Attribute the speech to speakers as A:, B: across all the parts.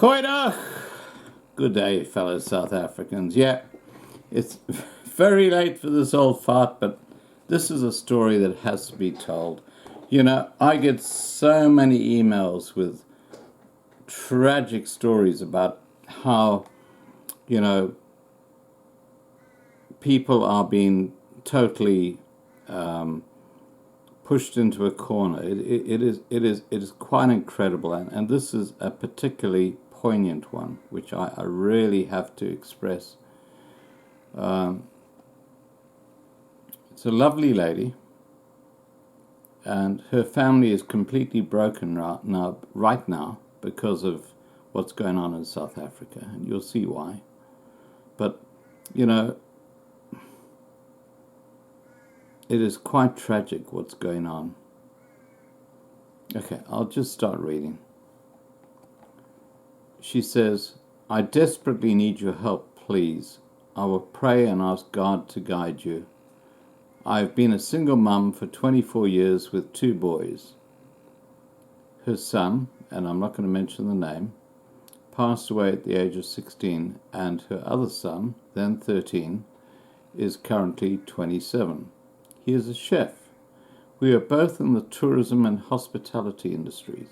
A: Goeiedag! Good day, fellow South Africans. Yeah, it's very late for this old fart, but this is a story that has to be told. You know, I get so many emails with tragic stories about how, people are being totally pushed into a corner. It is quite incredible, and this is a particularly poignant one, which I really have to express. It's a lovely lady, and her family is completely broken right now because of what's going on in South Africa, and you'll see why. But, it is quite tragic what's going on. Okay, I'll just start reading. She says, I desperately need your help, please. I will pray and ask God to guide you. I have been a single mum for 24 years with 2 boys. Her son, and I'm not going to mention the name, passed away at the age of 16, and her other son, then 13, is currently 27. He is a chef. We are both in the tourism and hospitality industries.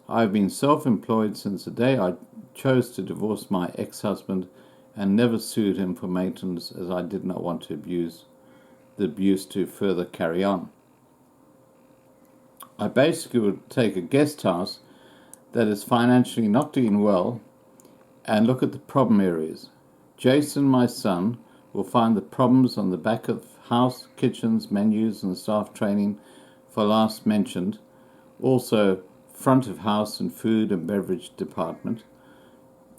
A: I have been self-employed since the day I chose to divorce my ex-husband and never sued him for maintenance, as I did not want the abuse to further carry on. I basically would take a guest house that is financially not doing well and look at the problem areas. Jason, my son, will find the problems on the back of house, kitchens, menus, and staff training for last mentioned. Also, front of house and food and beverage department.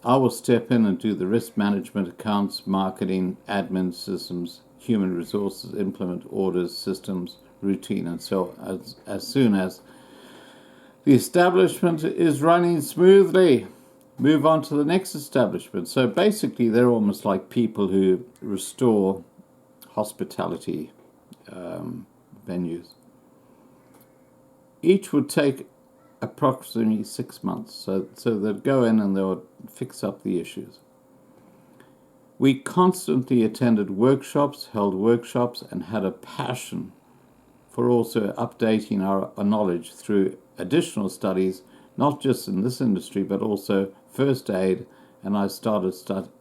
A: I will step in and do the risk management, accounts, marketing, admin systems, human resources, implement orders, systems, routine, and so on, as soon as the establishment is running smoothly. Move on to the next establishment. So basically, they're almost like people who restore hospitality venues. Each would take approximately 6 months. So they'd go in and they would fix up the issues. We constantly attended workshops, held workshops, and had a passion for also updating our knowledge through additional studies, not just in this industry, but also first aid, and I started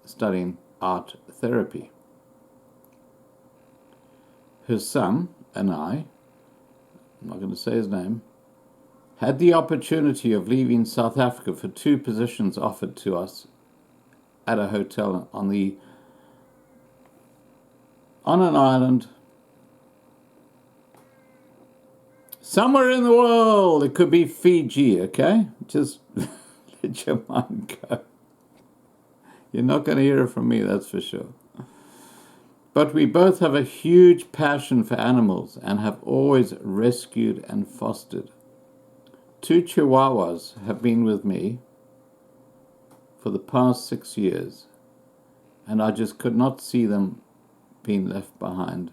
A: studying art therapy. Her son and I'm not going to say his name, had the opportunity of leaving South Africa for 2 positions offered to us at a hotel on an island somewhere in the world. It could be Fiji, okay? Just let your mind go. You're not going to hear it from me, that's for sure. But we both have a huge passion for animals and have always rescued and fostered. 2 Chihuahuas have been with me for the past 6 years, and I just could not see them being left behind.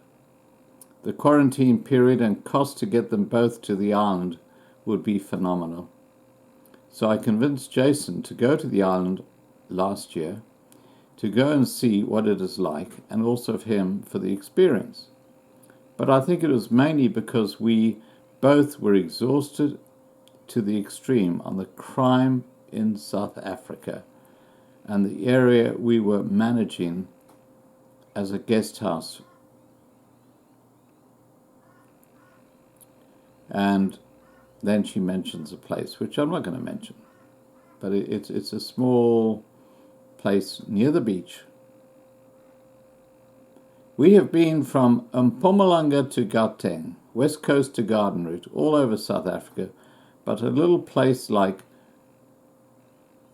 A: The quarantine period and cost to get them both to the island would be phenomenal. So I convinced Jason to go to the island last year, to go and see what it is like, and also of him for the experience. But I think it was mainly because we both were exhausted to the extreme on the crime in South Africa and the area we were managing as a guest house. And then she mentions a place, which I'm not going to mention, but it's a small place near the beach. We have been from Mpumalanga to Gauteng, west coast to Garden Route, all over South Africa, but a little place like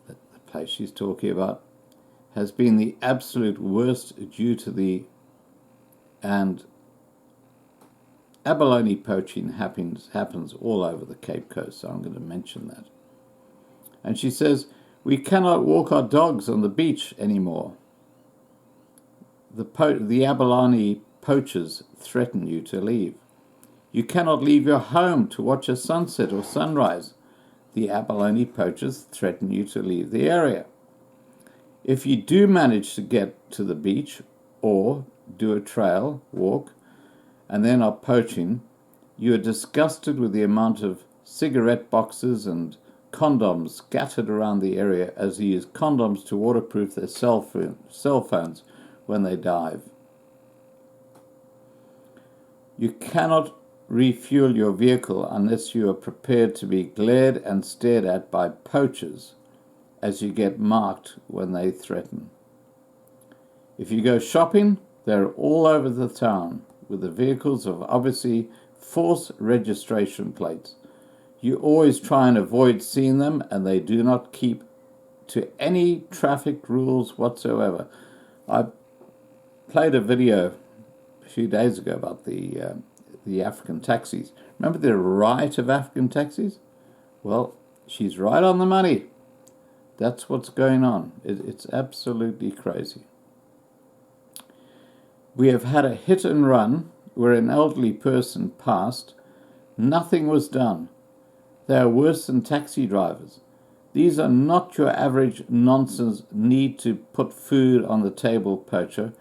A: the place she's talking about has been the absolute worst due to the abalone poaching happens all over the Cape Coast, so I'm going to mention that. And she says, we cannot walk our dogs on the beach anymore. The abalone poachers threaten you to leave. You cannot leave your home to watch a sunset or sunrise. the abalone poachers threaten you to leave the area. If you do manage to get to the beach or do a trail walk and then are poaching, you are disgusted with the amount of cigarette boxes and condoms scattered around the area as they use condoms to waterproof their cell phones when they dive. You cannot refuel your vehicle unless you are prepared to be glared and stared at by poachers as you get marked when they threaten. If you go shopping, they're all over the town with the vehicles of obviously false registration plates. You always try and avoid seeing them, and they do not keep to any traffic rules whatsoever. I played a video a few days ago about the African taxis. Remember the riot of African taxis? Well, she's right on the money. That's what's going on. It's absolutely crazy. We have had a hit and run where an elderly person passed. Nothing was done. They are worse than taxi drivers. These are not your average nonsense need to put food on the table poacher.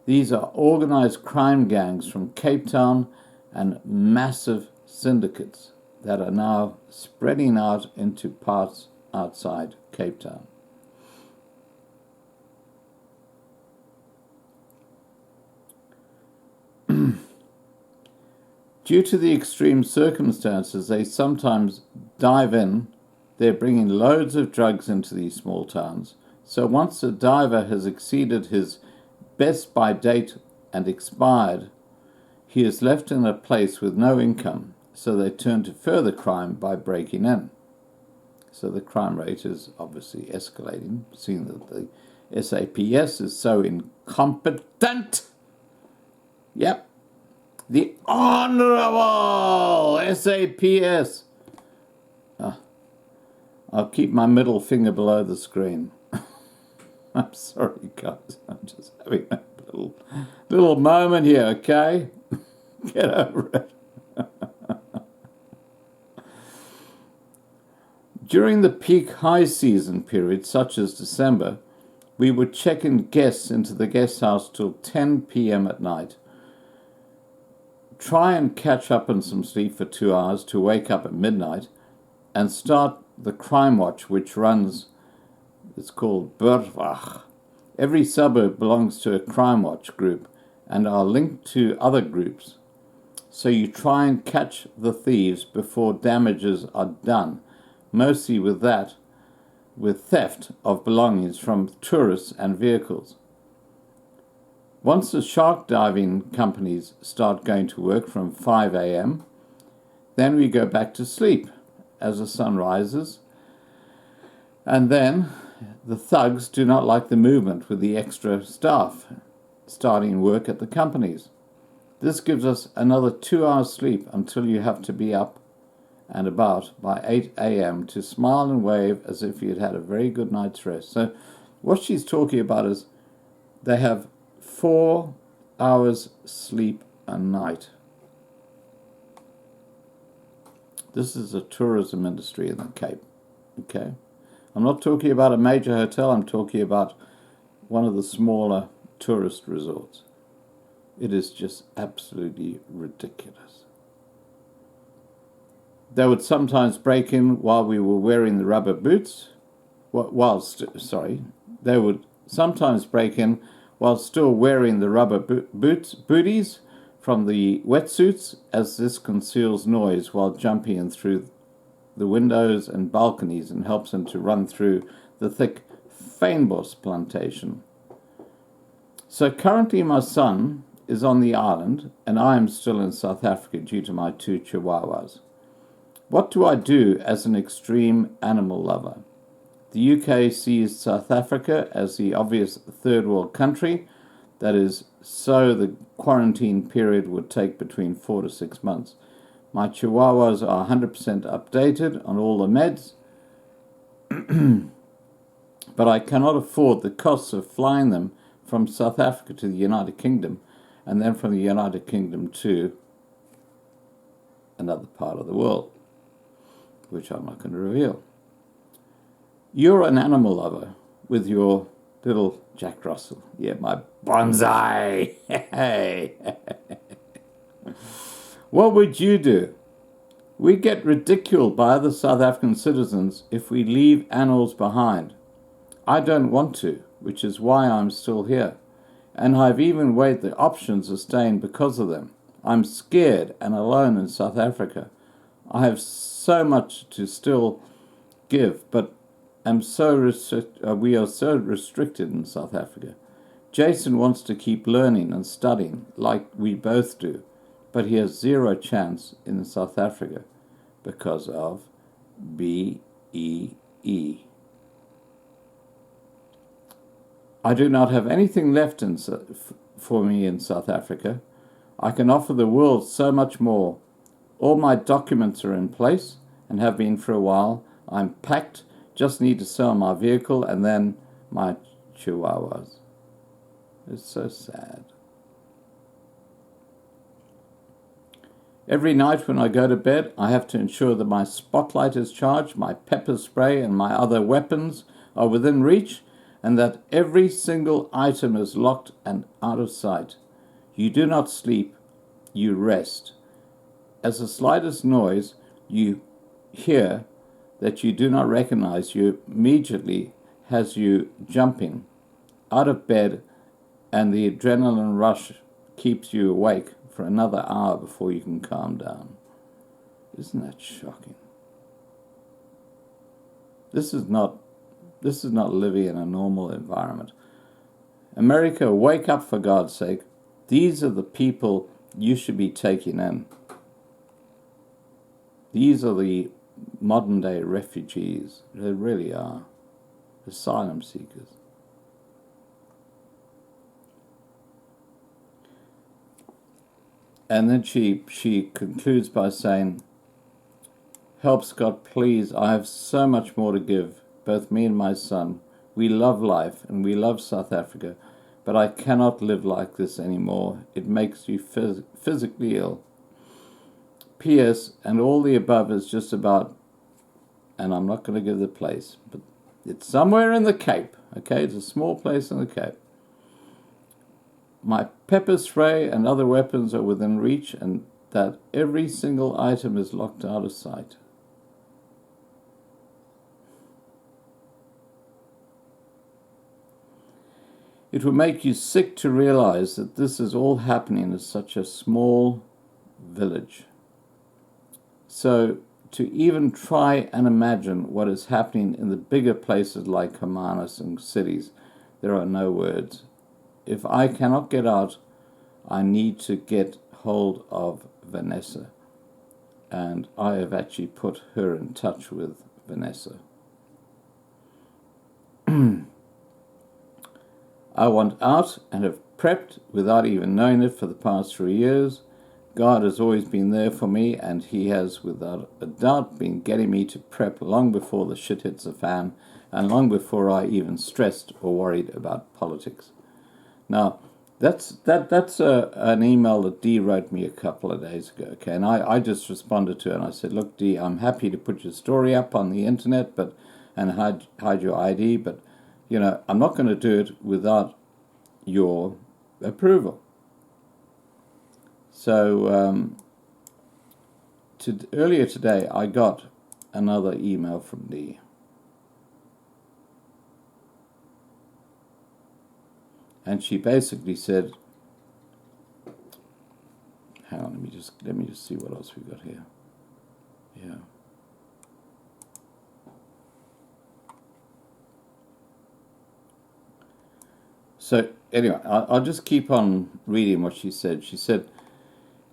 A: These are organized crime gangs from Cape Town and massive syndicates that are now spreading out into parts outside Cape Town. Due to the extreme circumstances, they sometimes dive in. They're bringing loads of drugs into these small towns. So once a diver has exceeded his best by date and expired, he is left in a place with no income. So they turn to further crime by breaking in. So the crime rate is obviously escalating, seeing that the SAPS is so incompetent. Yep. The Honourable SAPS. I'll keep my middle finger below the screen. I'm sorry, guys. I'm just having a little moment here, okay? Get over it. During the peak high season period, such as December, we would check in guests into the guest house till 10 p.m. at night. Try and catch up on some sleep for 2 hours to wake up at midnight and start the crime watch, which runs, it's called Burwach. Every suburb belongs to a crime watch group and are linked to other groups. So you try and catch the thieves before damages are done, mostly with theft of belongings from tourists and vehicles. Once the shark diving companies start going to work from 5 a.m., then we go back to sleep as the sun rises. And then the thugs do not like the movement with the extra staff starting work at the companies. This gives us another 2 hours sleep until you have to be up and about by 8 a.m. to smile and wave as if you'd had a very good night's rest. So what she's talking about is they have 4 hours sleep a night. This is a tourism industry in the Cape, okay? I'm not talking about a major hotel, I'm talking about one of the smaller tourist resorts. It is just absolutely ridiculous. They would sometimes break in while we were wearing the rubber boots. They would sometimes break in while still wearing the rubber booties from the wetsuits, as this conceals noise while jumping in through the windows and balconies and helps them to run through the thick fynbos plantation. So currently my son is on the island and I am still in South Africa due to my 2 chihuahuas. What do I do as an extreme animal lover? The UK sees South Africa as the obvious third world country. That is, so the quarantine period would take between 4 to 6 months. My chihuahuas are 100% updated on all the meds, but I cannot afford the costs of flying them from South Africa to the United Kingdom and then from the United Kingdom to another part of the world. which I'm not going to reveal. You're an animal lover with your little Jack Russell. Yeah, my bonsai. Hey. What would you do? We get ridiculed by other South African citizens if we leave animals behind. I don't want to, which is why I'm still here. And I've even weighed the options of staying because of them. I'm scared and alone in South Africa. I have so much to still give, but we are so restricted in South Africa. Jason wants to keep learning and studying like we both do, but he has zero chance in South Africa because of BEE. I do not have anything left for me in South Africa. I can offer the world so much more. All my documents are in place and have been for a while. I'm packed, just need to sell my vehicle and then my chihuahuas. It's so sad. Every night when I go to bed, I have to ensure that my spotlight is charged, my pepper spray and my other weapons are within reach, and that every single item is locked and out of sight. You do not sleep, you rest. As the slightest noise you hear that you do not recognize, you immediately has you jumping out of bed, and the adrenaline rush keeps you awake for another hour before you can calm down. Isn't that shocking? This is not living in a normal environment. America, wake up for God's sake. These are the people you should be taking in. These are the modern day refugees. They really are. Asylum seekers. And then she concludes by saying, "Help, Scott, please. I have so much more to give, both me and my son. We love life and we love South Africa, but I cannot live like this anymore. It makes you physically ill. P.S. And all the above is just about," and I'm not going to give the place, but it's somewhere in the Cape, okay? It's a small place in the Cape. "My pepper spray and other weapons are within reach, and that every single item is locked out of sight." It will make you sick to realize that this is all happening in such a small village. So to even try and imagine what is happening in the bigger places like Hermanus and cities, there are no words. If I cannot get out, I need to get hold of Vanessa. And I have actually put her in touch with Vanessa. I want out and have prepped without even knowing it for the past 3 years. God has always been there for me, and he has without a doubt been getting me to prep long before the shit hits the fan and long before I even stressed or worried about politics. Now, that's an email that Dee wrote me a couple of days ago, okay? And I just responded to it, and I said, "Look, Dee, I'm happy to put your story up on the internet and hide your ID, but, I'm not going to do it without your approval." So earlier today, I got another email from Dee. And she basically said, hang on, let me just see what else we got here. Yeah. So anyway, I'll just keep on reading what she said. She said,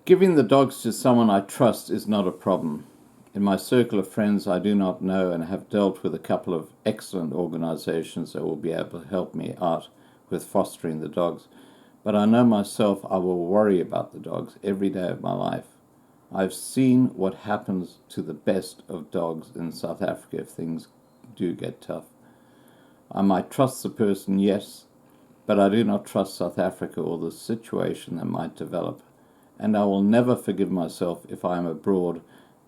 A: "Giving the dogs to someone I trust is not a problem. In my circle of friends, I do not know and have dealt with a couple of excellent organizations that will be able to help me out with fostering the dogs. But I know myself I will worry about the dogs every day of my life. I've seen what happens to the best of dogs in South Africa if things do get tough. I might trust the person, yes, but I do not trust South Africa or the situation that might develop. And I will never forgive myself if I am abroad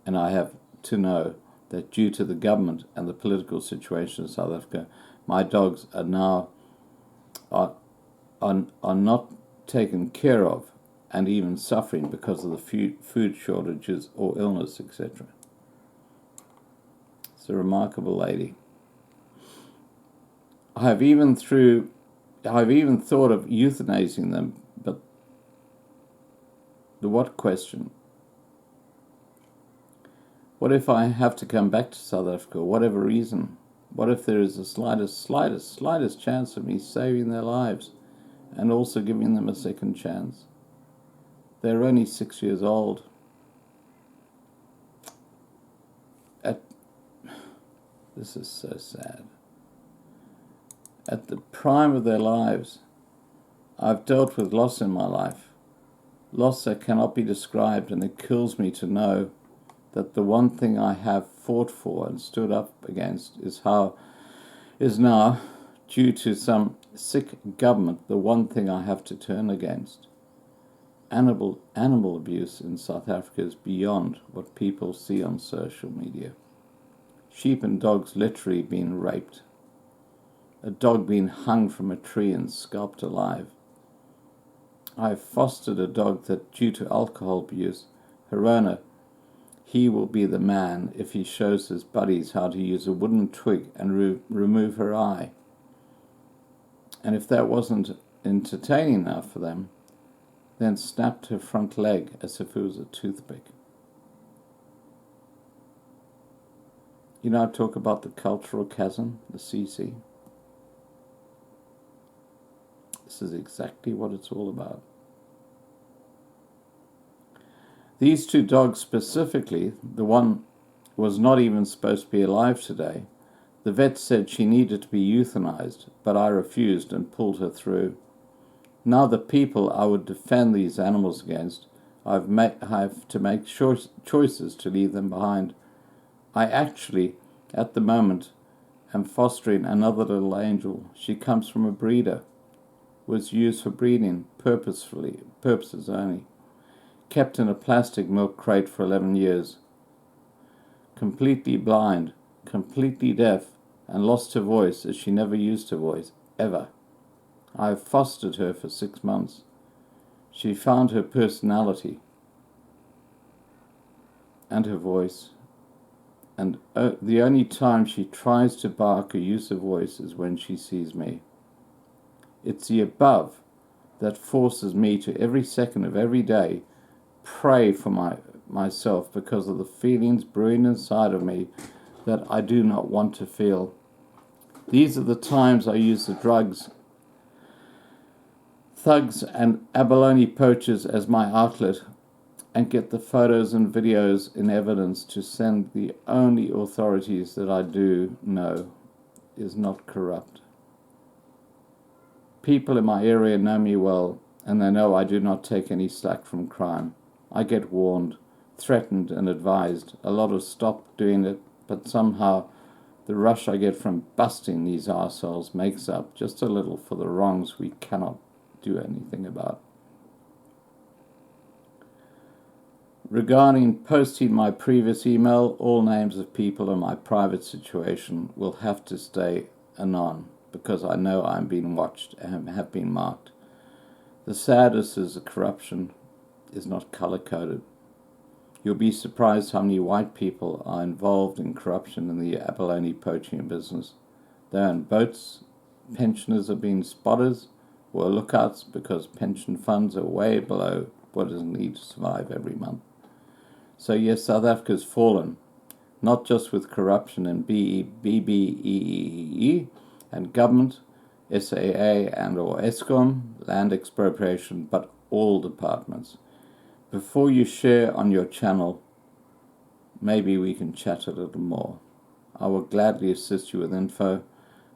A: and I have to know that due to the government and the political situation in South Africa, my dogs are now are not taken care of and even suffering because of the food shortages or illness, etc. It's a remarkable lady. I've even thought of euthanizing them, but the what question? What if I have to come back to South Africa, whatever reason? What if there is the slightest chance of me saving their lives and also giving them a second chance? They're only 6 years old. This is so sad. At the prime of their lives, I've dealt with loss in my life. Loss that cannot be described, and it kills me to know that the one thing I have fought for and stood up against is now, due to some sick government, the one thing I have to turn against. Animal abuse in South Africa is beyond what people see on social media. Sheep and dogs literally being raped. A dog being hung from a tree and scalped alive. I have fostered a dog that, due to alcohol abuse, her owner, he will be the man if he shows his buddies how to use a wooden twig and remove her eye. And if that wasn't entertaining enough for them, then snapped her front leg as if it was a toothpick. You know, I talk about the cultural chasm, the CC. This is exactly what it's all about. These two dogs specifically, the one was not even supposed to be alive today. The vet said she needed to be euthanized, but I refused and pulled her through. Now the people I would defend these animals against, I have to make choices to leave them behind. I actually, at the moment, am fostering another little angel. She comes from a breeder, was used for breeding purposes only. Kept in a plastic milk crate for 11 years. Completely blind, completely deaf, and lost her voice as she never used her voice, ever. I have fostered her for 6 months. She found her personality and her voice, and the only time she tries to bark or use her voice is when she sees me. It's the above that forces me to every second of every day pray for myself because of the feelings brewing inside of me that I do not want to feel. These are the times I use the drugs, thugs and abalone poachers as my outlet and get the photos and videos in evidence to send the only authorities that I do know is not corrupt. People in my area know me well, and they know I do not take any slack from crime. I get warned, threatened and advised. A lot of stop doing it, but somehow the rush I get from busting these arseholes makes up just a little for the wrongs we cannot do anything about. Regarding posting my previous email, all names of people in my private situation will have to stay anon because I know I'm being watched and have been marked. The saddest is the corruption is not color-coded. You'll be surprised how many white people are involved in corruption in the abalone poaching business. They're on boats, pensioners are being spotters or lookouts because pension funds are way below what is needed to survive every month. So yes, South Africa's fallen, not just with corruption in BBEE and government, SAA and or Eskom, land expropriation, but all departments. Before you share on your channel, maybe we can chat a little more. I will gladly assist you with info,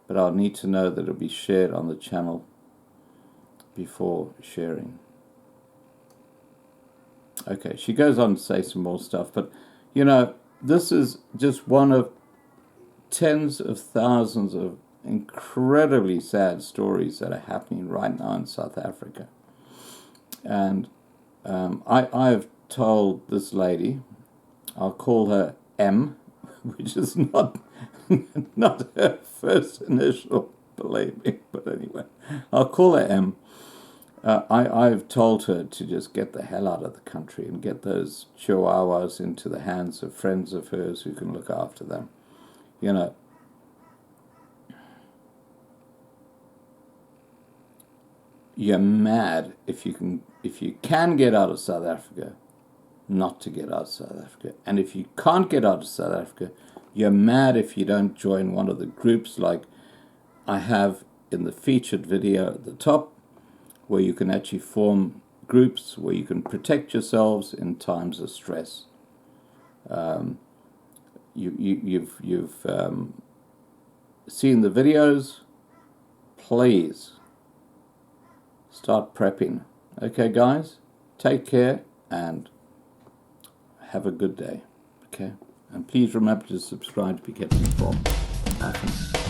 A: but I'll need to know that it'll be shared on the channel before sharing. Okay, she goes on to say some more stuff, but you know, this is just one of tens of thousands of incredibly sad stories that are happening right now in South Africa. And I have told this lady, I'll call her M, which is not not her first initial, believe me. But anyway, I'll call her M. I've told her to just get the hell out of the country and get those chihuahuas into the hands of friends of hers who can look after them. You know, you're mad if you can get out of South Africa, not to get out of South Africa. And if you can't get out of South Africa, you're mad if you don't join one of the groups like I have in the featured video at the top, where you can actually form groups where you can protect yourselves in times of stress. You've seen the videos. Please start prepping. Okay, guys? Take care and have a good day. Okay? And please remember to subscribe to be kept informed. Bye for now.